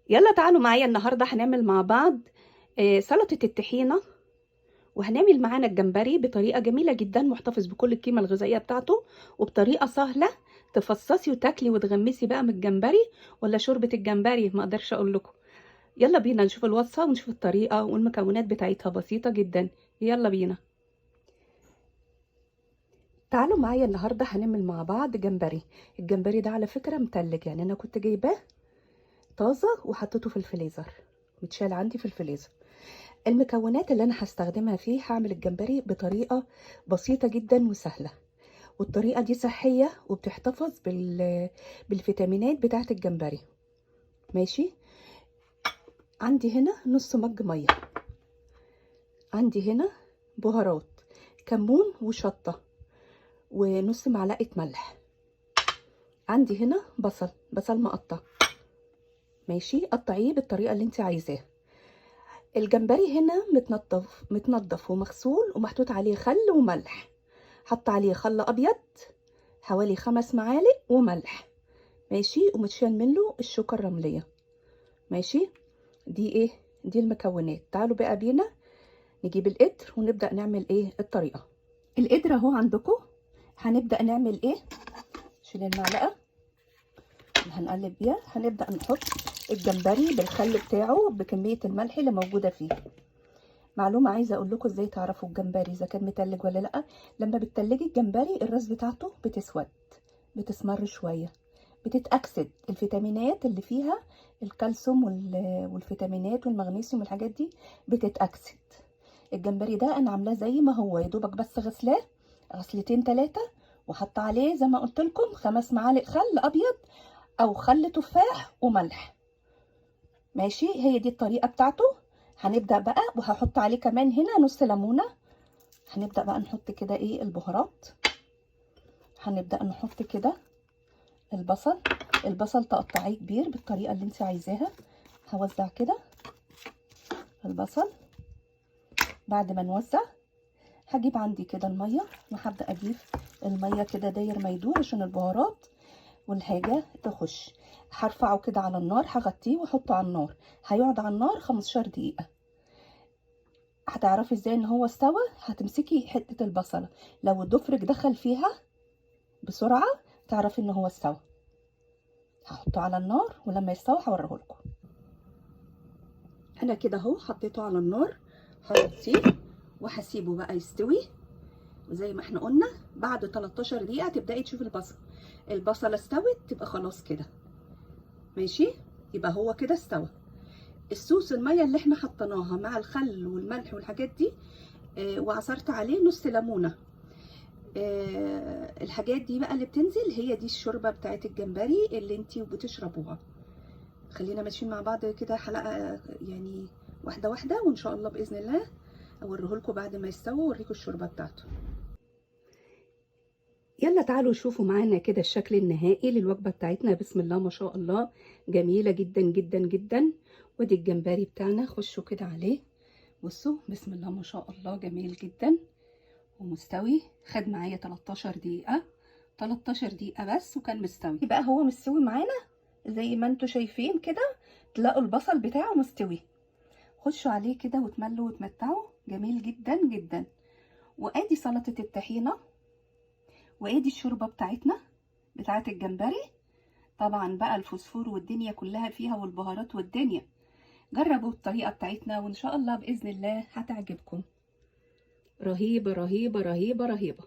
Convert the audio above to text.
يلا تعالوا معايا النهارده هنعمل مع بعض سلطة الطحينة. وهنعمل معانا الجمبري بطريقة جميلة جدا، محتفظ بكل القيمة الغذائية بتاعته وبطريقة سهلة. تفصصي وتاكلي وتغمسي بقى من الجمبري ولا شوربة الجمبري، ما اقدرش اقول لكم. يلا بينا نشوف الوصفة ونشوف الطريقة، والمكونات بتاعتها بسيطة جدا. يلا بينا. تعالوا معايا النهارده هنعمل مع بعض جمبري. الجمبري ده على فكرة متلج، يعني انا كنت جايباه طازة وحطيته في الفريزر، متشال عندي في الفريزر. المكونات اللي انا هستخدمها فيه، هعمل الجمبري بطريقة بسيطة جدا وسهلة، والطريقة دي صحية وبتحتفظ بالفيتامينات بتاعت الجمبري. ماشي. عندي هنا نص مج مية، عندي هنا بهارات، كمون وشطة، ونص معلقة ملح. عندي هنا بصل مقطع. ماشي، قطعيه بالطريقة اللي انت عايزاها. الجمبري هنا متنضف ومغسول ومحطوط عليه خل وملح. حط عليه خل ابيض حوالي 5 معالق وملح. ماشي، ومتشال منه الشوكة الرملية. ماشي. دي المكونات. تعالوا بقى بينا نجيب القدر ونبدأ نعمل الطريقة. القدر اهو عندكم. هنبدأ نعمل شيل المعلقة اللي هنقلب بيها. هنبدأ نحط الجمبري بالخل بتاعه بكمية الملح اللي موجودة فيه. معلومة عايزة اقول لكم ازاي تعرفوا الجمبري اذا كان متلج ولا لا. لما بتتلجي الجمبري الراس بتاعته بتسود، بتسمر شوية، بتتأكسد. الفيتامينات اللي فيها الكالسيوم والفيتامينات والمغنيسيوم والحاجات دي بتتأكسد. الجمبري ده انا عاملاه زي ما هو، يا دوبك بس غسلاه غسلتين 3، وحط عليه زي ما قلت لكم 5 معالق خل ابيض او خل تفاح وملح. ماشي، هي دي الطريقة بتاعته. هنبدأ بقى، وهحط عليه كمان هنا نص ليمونة. هنبدأ بقى نحط كده البهارات. هنبدأ نحط كده البصل تقطعيه كبير بالطريقة اللي انت عايزاها. هوزع كده البصل. بعد ما نوزع هجيب عندي كده المية، وهبدأ اضيف المية كده داير ما يدور عشان البهارات والحاجة تخش. هرفعه كده على النار، هغطيه واحطه على النار. هيقعد على النار 15 دقيقة. هتعرفي ازاي ان هو استوى؟ هتمسكي حتة البصلة، لو الضفرك دخل فيها بسرعة تعرفي ان هو استوى. هحطه على النار ولما يستوي هوريه لكم. انا كده اهو حطيته على النار، هغطيه وهسيبه بقى يستوي. وزي ما احنا قلنا بعد 13 دقيقة تبدأي تشوفي البصلة استوت، تبقى خلاص كده. ماشي، يبقى هو كده استوى. الصوص المية اللي احنا حطيناها مع الخل والملح والحاجات دي، وعصرت عليه نص ليمونة. الحاجات دي بقى اللي بتنزل هي دي الشوربة بتاعت الجمبري اللي انتي بتشربوها. خلينا ماشيين مع بعض كده حلقة، يعني واحدة واحدة، وان شاء الله بإذن الله اوريه لكم بعد ما يستوي واوريكم الشوربة بتاعته. يلا تعالوا شوفوا معانا كده الشكل النهائي للوجبة بتاعتنا. بسم الله ما شاء الله، جميلة جدا جدا جدا. ودي الجمبري بتاعنا، خشوا كده عليه. بصوا بسم الله ما شاء الله، جميل جدا ومستوي. خد معايا 13 دقيقة، 13 دقيقة بس وكان مستوي. بقى هو مستوي معانا زي ما انتوا شايفين كده. تلاقوا البصل بتاعه مستوي. خشوا عليه كده وتملوا وتمتعوا، جميل جدا جدا. وادي سلطة الطحينة، وادي الشوربة بتاعتنا بتاعت الجمبري. طبعا بقى الفوسفور والدنيا كلها فيها والبهارات والدنيا. جربوا الطريقة بتاعتنا وان شاء الله بإذن الله هتعجبكم. رهيبة رهيبة رهيبة رهيبة.